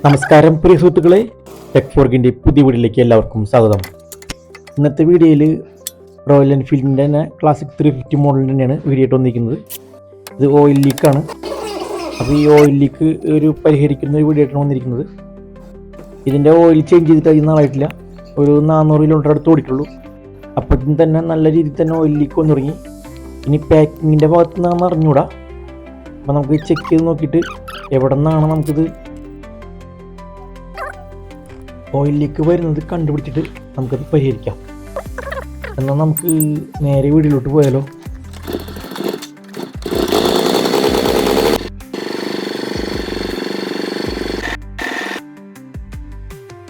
നമസ്കാരം പ്രിയ സുഹൃത്തുക്കളെ, ടെക് ഫോർക്കിൻ്റെ പുതിയ വീഡിയോയിലേക്ക് എല്ലാവർക്കും സ്വാഗതം. ഇന്നത്തെ വീഡിയോയിൽ റോയൽ എൻഫീൽഡിൻ്റെ തന്നെ ക്ലാസിക് 350 മോഡൽ തന്നെയാണ് വീഡിയോ ആയിട്ട് വന്നിരിക്കുന്നത്. ഇത് ഓയിൽ ലീക്കാണ്. അപ്പോൾ ഈ ഓയിൽ ലീക്ക് പരിഹരിക്കുന്ന ഒരു വീഡിയോ ആയിട്ടാണ് വന്നിരിക്കുന്നത്. ഇതിൻ്റെ ഓയിൽ ചേഞ്ച് ചെയ്തിട്ട് അധികം നാളായിട്ടില്ല, ഒരു 400 കിലോമീറ്റർ അടുത്ത് ഓടിയിട്ടുള്ളൂ. അപ്പോഴത്തേക്കും തന്നെ നല്ല രീതിയിൽ തന്നെ ഓയിൽ ലീക്ക് വന്നു തുടങ്ങി. ഇനി പാക്കിങ്ങിൻ്റെ ഭാഗത്ത് നിന്നാണെന്ന് അറിഞ്ഞൂടാ. അപ്പോൾ നമുക്ക് ചെക്ക് ചെയ്ത് നോക്കിയിട്ട് എവിടെ നിന്നാണ് നമുക്കിത് ഓയിൽ ലീക്ക് വരുന്നത് കണ്ടുപിടിച്ചിട്ട് നമുക്കത് പരിഹരിക്കാം. എന്നാൽ നമുക്ക് നേരെ വീട്ടിലോട്ട് പോയാലോ.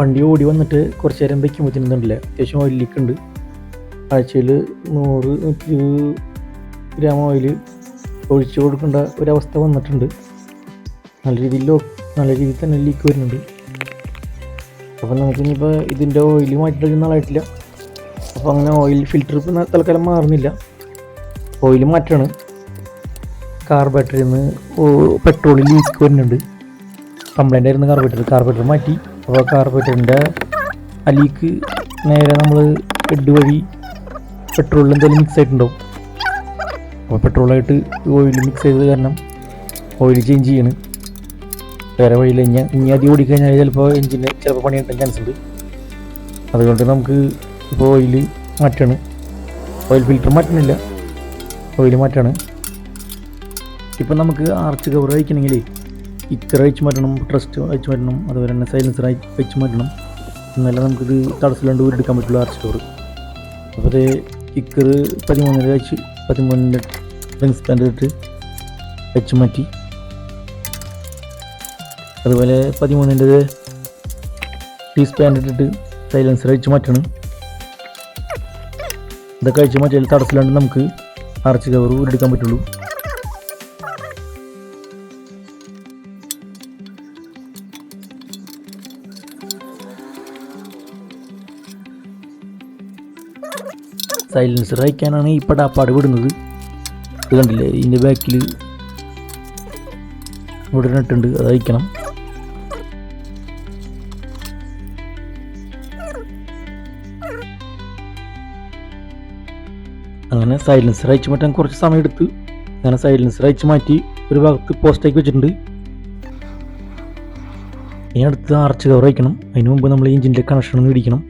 വണ്ടി ഓടി വന്നിട്ട് കുറച്ച് നേരം വയ്ക്കുമ്പോഴത്തേനുണ്ടല്ലേ അത്യാവശ്യം ഓയിൽ ലീക്ക് ഉണ്ട്. ആഴ്ചയിൽ 100-120 ഗ്രാം ഓയിൽ ഒഴിച്ചു കൊടുക്കേണ്ട ഒരവസ്ഥ വന്നിട്ടുണ്ട്. നല്ല രീതിയിൽ തന്നെ ലീക്ക് വരുന്നുണ്ട്. അപ്പോൾ നമുക്കിനിപ്പോൾ ഇതിൻ്റെ ഓയിൽ മാറ്റിയിട്ട് നാളായിട്ടില്ല. അപ്പോൾ അങ്ങനെ ഓയിൽ ഫിൽറ്റർ ഇപ്പോൾ തൽക്കാലം മാറുന്നില്ല, ഓയിൽ മാറ്റാണ്. കാർബറേറ്ററിൽ നിന്ന് പെട്രോൾ ലീക്ക് വരുന്നുണ്ട്. കംപ്ലൈൻ്റ് ആയിരുന്നു കാർബറേറ്റർ മാറ്റി. അപ്പോൾ കാർബറേറ്ററിൻ്റെ ആ ലീക്ക് നേരെ നമ്മൾ ഹെഡ് വഴി പെട്രോളിൽ എന്തെങ്കിലും മിക്സ് ആയിട്ടുണ്ടാവും. അപ്പോൾ പെട്രോളായിട്ട് ഓയിൽ മിക്സ് ചെയ്തത് കാരണം ഓയിൽ ചേഞ്ച് ചെയ്യണം. വേറെ വഴിയില്ല. ഇനി അധികം ഓടിക്കഴിഞ്ഞാൽ ചിലപ്പോൾ എഞ്ചിന് പണി കിട്ടാൻ ചാൻസ് ഉണ്ട്. അതുകൊണ്ട് നമുക്ക് ഇപ്പോൾ ഓയിൽ മാറ്റാണ്. ഓയിൽ ഫിൽറ്റർ മാറ്റുന്നില്ല, ഓയിൽ മാറ്റാണ്. ഇപ്പം നമുക്ക് ആർച്ച് കവർ അയക്കണമെങ്കിൽ കിക്കർ അയച്ചു മാറ്റണം, ട്രസ്റ്റ് അയച്ചു മാറ്റണം, അതുപോലെ തന്നെ സൈലൻസർ അയച്ചു മാറ്റണം. എന്നാലും നമുക്കിത് തടസ്സമില്ലാണ്ട് ഊരെടുക്കാൻ പറ്റുള്ളൂ ആർച്ച് കവർ. അപ്പോൾ അത് കിക്കർ 13 അയച്ച് 13 റിംഗ് സ്പാൻഡ് ഇട്ട് അയച്ചു മാറ്റി. അതുപോലെ 13 ടീ സ്പാൻഡ് ഇട്ടിട്ട് സൈലൻസർ അയച്ചു മാറ്റണം. ഇതൊക്കെ അയച്ചു മാറ്റിയാൽ തടസ്സമില്ലാണ്ട് നമുക്ക് ആർച്ച് കവർ ഊരെടുക്കാൻ പറ്റുള്ളൂ. സൈലൻസർ അയക്കാനാണ് ഈ പടാപ്പാട് വിടുന്നത്. ഇത് കണ്ടില്ലേ, ഇതിൻ്റെ ബാക്കിൽ ഇവിടെ നട്ടുണ്ട്, അത് അയക്കണം. അങ്ങനെ സൈലൻസർ അയച്ചു മാറ്റാൻ കുറച്ച് സമയം എടുത്ത് അങ്ങനെ സൈലൻസർ അയച്ചു മാറ്റി ഒരു ഭാഗത്ത് പോസ്റ്റാക്കി വെച്ചിട്ടുണ്ട്. ഇനി അടുത്ത് ആർച്ച് കവർ അയക്കണം. അതിന് മുമ്പ് നമ്മൾ എഞ്ചിൻ്റെ കണക്ഷൻ ഒന്ന് ഇടിക്കണം.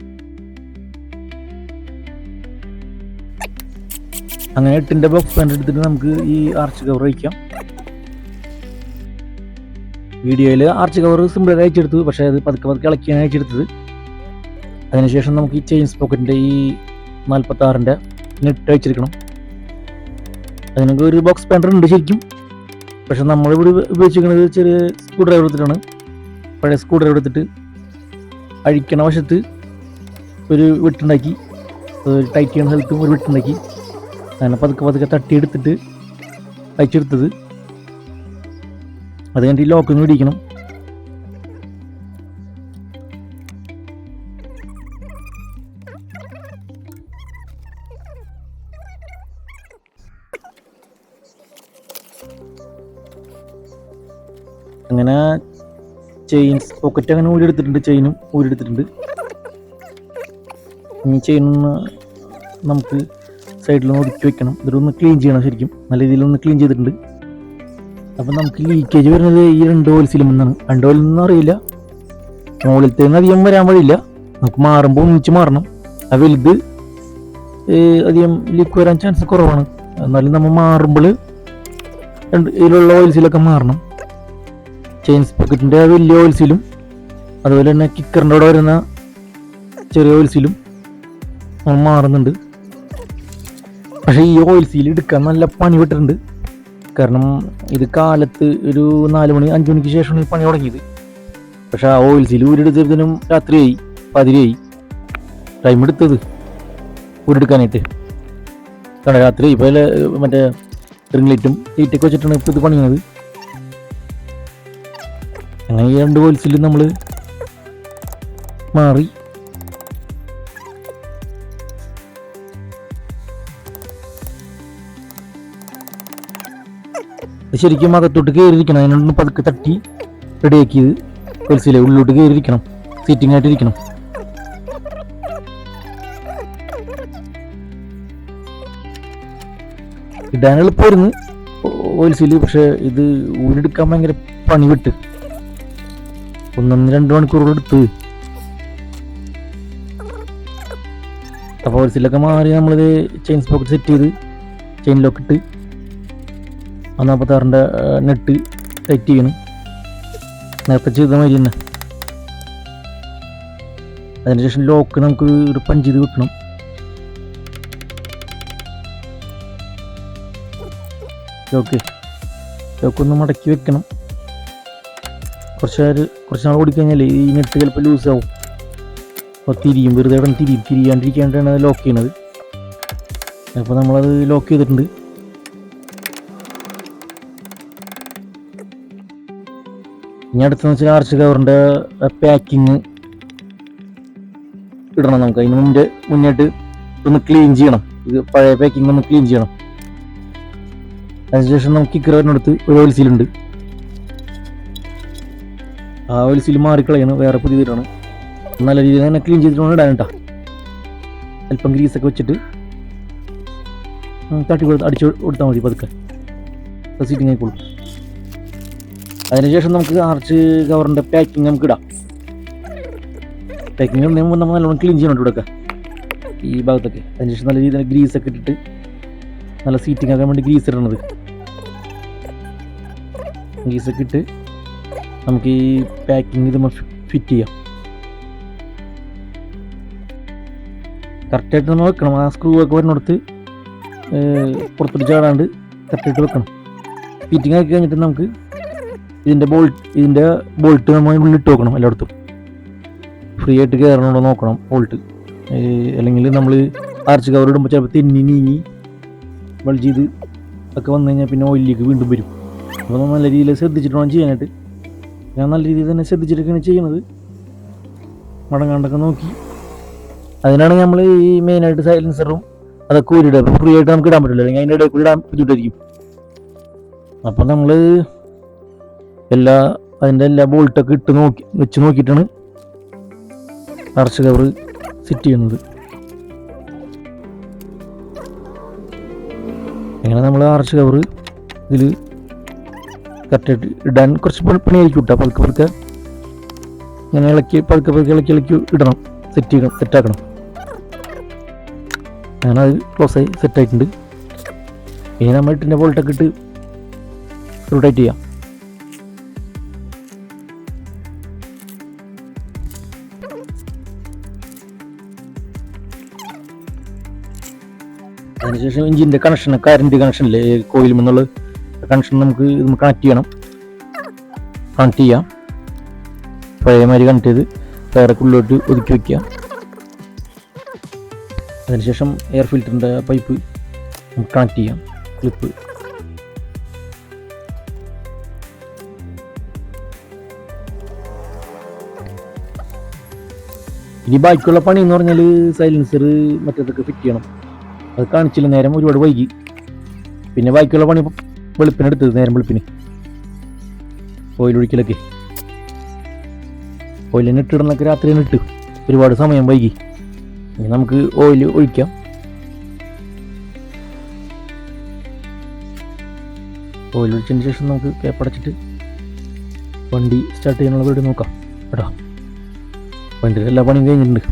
അങ്ങനെ 8 ബോക്സ് പാൻഡ് എടുത്തിട്ട് നമുക്ക് ഈ ആർച്ച് കവർ അയക്കാം. വീഡിയോയിൽ ആർച്ച് കവർ സിമ്പിളായി അയച്ചെടുത്തു, പക്ഷേ അത് പതുക്കെ ഇളക്കിയാണ് അയച്ചെടുത്തത്. അതിനുശേഷം നമുക്ക് ഈ ചെയിൻ സ്പോക്കറ്റിൻ്റെ ഈ 46-ൻ്റെ നെറ്റ് അയച്ചെടുക്കണം. അതിനൊക്കെ ഒരു ബോക്സ് പാൻഡർ ഉണ്ട് ശരിക്കും, പക്ഷെ നമ്മളിവിടെ ഉപയോഗിച്ചിരിക്കുന്നത് ചെറിയ സ്ക്രൂ ഡ്രൈവർ എടുത്തിട്ടാണ്. പഴയ സ്ക്രൂ ഡ്രൈവർ എടുത്തിട്ട് അഴിക്കണ വശത്ത് ഒരു വെട്ടുണ്ടാക്കി, ടൈറ്റ് ചെയ്യുന്ന സ്ഥലത്തും ഒരു വെട്ടുണ്ടാക്കി അങ്ങനെ പതുക്കെ തട്ടിയെടുത്തിട്ട് അയച്ചെടുത്തത്. അത് കഴിഞ്ഞിട്ട് ഈ ലോക്കൊന്ന് ഇടിക്കണം. അങ്ങനെ ചെയിൻ പോക്കറ്റ് അങ്ങനെ ഊരെടുത്തിട്ടുണ്ട്, ചെയിനും ഊരെടുത്തിട്ടുണ്ട്. ഈ ചെയിനൊന്ന് നമുക്ക് സൈഡിലൊന്ന് ഒതുക്കി വെക്കണം. ഇതൊന്ന് ക്ലീൻ ചെയ്യണം. ശരിക്കും നല്ല രീതിയിലൊന്ന് ക്ലീൻ ചെയ്തിട്ടുണ്ട്. അപ്പം നമുക്ക് ലീക്കേജ് വരുന്നത് ഈ 2 ഓയിൽസിലും എന്നാണ്. 2 ഓയിലൊന്നും അറിയില്ല, മുകളിലത്തെ അധികം വരാൻ വഴിയില്ല. നമുക്ക് മാറുമ്പോൾ ഒന്നിച്ച് മാറണം. ആ വലുത് അധികം ലീക്ക് വരാൻ ചാൻസ് കുറവാണ്. എന്നാലും നമ്മൾ മാറുമ്പോൾ ഇതിലുള്ള ഓയിൽസിലൊക്കെ മാറണം. ചെയിൻ സ്പോക്കറ്റിൻ്റെ വലിയ ഓയിൽസിലും അതുപോലെ തന്നെ കിക്കറിൻ്റെ അവിടെ വരുന്ന ചെറിയ ഓയിൽസിലും നമ്മൾ മാറുന്നുണ്ട്. പക്ഷേ ഈ ഓയിൽസിൽ എടുക്കാൻ നല്ല പണി വിട്ടിട്ടുണ്ട്. കാരണം ഇത് കാലത്ത് ഒരു 4 മണി 5 മണിക്ക് ശേഷമാണ് ഈ പണി തുടങ്ങിയത്. പക്ഷെ ആ ഓയിൽസിൽ ഊരെടുത്തതിനും രാത്രിയായി, 10 ടൈം എടുത്തത് ഊരെടുക്കാനായിട്ട്. കാരണം രാത്രി ഇപ്പോൾ മറ്റേ റിംഗ് ലൈറ്റും ലൈറ്റൊക്കെ വെച്ചിട്ടാണ് ഇപ്പോൾ ഇത് പണിയുന്നത്. അങ്ങനെ ഈ 2 ഓയിൽസിൽ നമ്മൾ മാറി. ശരിക്കും അകത്തോട്ട് കയറിയിരിക്കണം. അതിനൊന്ന് പതുക്കെ തട്ടി റെഡിയാക്കിയത്. മനസ്സിലെ ഉള്ളിലോട്ട് കയറിയിരിക്കണം, സീറ്റിംഗ് ആയിട്ടിരിക്കണം. ഇടാൻ എളുപ്പമായിരുന്നു ഓയിൽ സീല്, പക്ഷെ ഇത് ഊരെടുക്കാൻ ഭയങ്കര പണി വിട്ട് 1-2 മണിക്കൂറുകൾ എടുത്ത്. അപ്പോൾ ഓയിൽ സീലൊക്കെ മാറി നമ്മളിത് ചെയിൻ സ്പോക്കറ്റ് സെറ്റ് ചെയ്ത് ചെയിൻ ലോക്ക് ഇട്ട് 46-ൻ്റെ നെറ്റ് ടൈറ്റ് ചെയ്യണം. നേരത്തെ ചെയ്ത മാതിരി തന്നെ. അതിനുശേഷം ലോക്ക് നമുക്ക് ഒരു പഞ്ച് ചെയ്ത് വെക്കണം. ലോക്ക് ഒന്ന് മടക്കി വെക്കണം. കുറച്ച് നാൾ ഓടിക്കഴിഞ്ഞാൽ ഈ നെറ്റ് ചിലപ്പോൾ ലൂസാവും. അപ്പോൾ തിരിയും, വെറുതെ ഇടം തിരിയാണ്ടിരിക്കാണ്ടാണ് അത് ലോക്ക് ചെയ്യണത്. അപ്പോൾ നമ്മളത് ലോക്ക് ചെയ്തിട്ടുണ്ട്. ഇനി അടുത്തെന്ന് വെച്ചാൽ ആർച്ച് കവറിൻ്റെ പാക്കിങ് ഇടണം. നമുക്ക് അതിന് മുന്നായിട്ട് ഒന്ന് ക്ലീൻ ചെയ്യണം. ഇത് പഴയ പാക്കിങ് ഒന്ന് ക്ലീൻ ചെയ്യണം. അതിനുശേഷം നമുക്ക് കിക്കറിനടുത്ത് ഒരു ഓയിൽ സീലുണ്ട്. ആ ഓയിൽ സീൽ മാറിക്കളയണം, വേറെ പുതിയതിട്ടാണ്. നല്ല രീതിയിൽ തന്നെ ക്ലീൻ ചെയ്തിട്ടാണ് ഇടാൻ കേട്ടോ. അല്പം ഗ്രീസൊക്കെ വെച്ചിട്ട് അടിച്ചു കൊടുത്താൽ മതി പതുക്കെ, സീറ്റിംഗ് ആയിക്കോളും. അതിനുശേഷം നമുക്ക് ആർച്ച് കവറിൻ്റെ പാക്കിങ് നമുക്ക് ഇടാം. പാക്കിങ് നമ്മൾ നല്ലോണം ക്ലീൻ ചെയ്യണം ഇവിടെയൊക്കെ, ഈ ഭാഗത്തൊക്കെ. അതിനുശേഷം നല്ല രീതിയിൽ ഗ്രീസൊക്കെ ഇട്ടിട്ട് നല്ല സീറ്റിംഗ് ആക്കാൻ വേണ്ടി ഗ്രീസ് ഇടണത്. ഗ്രീസൊക്കെ ഇട്ട് നമുക്ക് ഈ പാക്കിങ് ഇത് ഫിറ്റ് ചെയ്യാം. കറക്റ്റായിട്ട് നമ്മൾ വെക്കണം. ആ സ്ക്രൂ ഒക്കെ വരുന്നിടത്ത് പുറത്തോട്ട് ചാടാണ്ട് കറക്റ്റായിട്ട് വെക്കണം. ഫിറ്റിംഗ് ആക്കി കഴിഞ്ഞിട്ട് നമുക്ക് ഇതിൻ്റെ ബോൾട്ട് നമ്മൾ ഉള്ളിട്ട് വെക്കണം. എല്ലായിടത്തും ഫ്രീ ആയിട്ട് കയറണോ നോക്കണം ബോൾട്ട്. അല്ലെങ്കിൽ നമ്മൾ ആർച്ച് കവർ ഇടുമ്പോൾ ചിലപ്പോൾ തെന്നി നീങ്ങി ബൾജ് ചെയ്ത് ഒക്കെ വന്നു കഴിഞ്ഞാൽ പിന്നെ ഓയിലേക്ക് വീണ്ടും വരും. അപ്പോൾ നമ്മൾ നല്ല രീതിയിൽ ശ്രദ്ധിച്ചിട്ട് വേണം ചെയ്യാനായിട്ട്. ഞാൻ നല്ല രീതിയിൽ തന്നെ ശ്രദ്ധിച്ചിട്ടൊക്കെയാണ് ചെയ്യുന്നത്, മടങ്ങാണ്ടൊക്കെ നോക്കി. അതിനാണ് നമ്മൾ ഈ മെയിനായിട്ട് സൈലൻസറും അതൊക്കെ ഊരിടുക. അപ്പോൾ ഫ്രീ ആയിട്ട് നമുക്ക് ഇടാൻ പറ്റില്ല, അല്ലെങ്കിൽ അതിൻ്റെ ഇടയിൽ കൂടി ഇടാൻ ബുദ്ധിമുട്ടായിരിക്കും. അപ്പം നമ്മൾ അതിൻ്റെ എല്ലാ ബോൾട്ടൊക്കെ വെച്ച് നോക്കിയിട്ടാണ് ആർച്ച് കവർ സെറ്റ് ചെയ്യുന്നത്. അങ്ങനെ നമ്മൾ ആർച്ച് കവർ ഇതിൽ കറക്റ്റായിട്ട് ഇടാൻ കുറച്ച് പണിയായിരിക്കും കേട്ടോ. പതുക്കെ ഇങ്ങനെ ഇളക്കി ഇടണം, സെറ്റാക്കണം. അങ്ങനെ അത് ക്ലോസ് ആയി സെറ്റായിട്ടുണ്ട്. ഇനി നമ്മൾ ഇട്ടിൻ്റെ ബോൾട്ടൊക്കെ ഇട്ട് ടൈറ്റ് ചെയ്യാം. അതിനുശേഷം എഞ്ചിൻ്റെ കറണ്ട് കണക്ഷനില്ലേ, കോയിലും എന്നുള്ള കണക്ഷൻ നമുക്ക് കണക്ട് ചെയ്യാം. പഴയമാതിരി കണക്ട് ചെയ്ത് വയറൊക്കെ ഒതുക്കി വയ്ക്കുക. അതിനുശേഷം എയർ ഫിൽറ്ററിൻ്റെ പൈപ്പ് നമുക്ക് കണക്ട് ചെയ്യാം, ക്ലിപ്പ്. ഇനി ബാക്കിയുള്ള പണി എന്ന് പറഞ്ഞാൽ സൈലൻസർ മറ്റേതൊക്കെ ഫിറ്റ് ചെയ്യണം. അത് കാണിച്ചില്ല, നേരം ഒരുപാട് വൈകി. പിന്നെ ബാക്കിയുള്ള പണി വെളുപ്പിനെടുത്തത്, നേരം വെളുപ്പിന് ഓയിൽ ഒഴിക്കലൊക്കെ. ഓയിലിന് ഇട്ടിടുന്നൊക്കെ രാത്രി ഇട്ട് ഒരുപാട് സമയം വൈകി. ഇനി നമുക്ക് ഓയിൽ ഒഴിക്കാം. ഓയിൽ ഒഴിച്ചതിന് ശേഷം നമുക്ക് കേപ്പടച്ചിട്ട് വണ്ടി സ്റ്റാർട്ട് ചെയ്യാനുള്ള പരിപാടി നോക്കാം കേട്ടോ. വണ്ടിയുടെ എല്ലാ പണിയും കഴിഞ്ഞിട്ടുണ്ട്.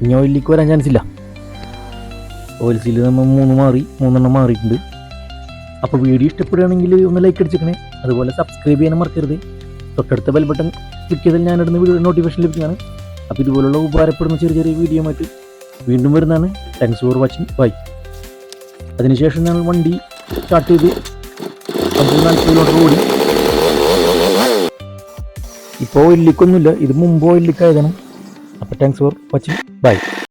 ഇനി ഓയിലേക്ക് വരാൻ ചാൻസ് ഇല്ല. ഓയിൽ സീൽ നമ്മൾ 3 മാറിയിട്ടുണ്ട്. അപ്പോൾ വീഡിയോ ഇഷ്ടപ്പെടുകയാണെങ്കിൽ ഒന്ന് ലൈക്ക് അടിച്ചേക്കണേ. അതുപോലെ സബ്സ്ക്രൈബ് ചെയ്യാനും മറക്കരുത്. തൊട്ടടുത്ത ബെൽ ബട്ടൺ ക്ലിക്ക് ചെയ്താൽ ഞാനിടുന്ന വീഡിയോ നോട്ടിഫിക്കേഷൻ ലഭിക്കുന്നതാണ്. അപ്പോൾ ഇതുപോലുള്ള ഉപകാരപ്പെടുന്ന ചെറിയ വീഡിയോ ആയിട്ട് വീണ്ടും വരുന്നതാണ്. Thanks for watching. ബൈ. അതിനുശേഷം ഞങ്ങൾ വണ്ടി സ്റ്റാർട്ട് ചെയ്ത് 40 കിലോമീറ്റർ ഓടി. ഇപ്പോൾ ഓയിൽ ലീക്കൊന്നുമില്ല, ഇത് മുമ്പ് ഓയിൽ ലീക്ക് ആയതാണ്. അപ്പോൾ താങ്ക്സ് ഫോർ വാച്ചിങ്. ബൈ.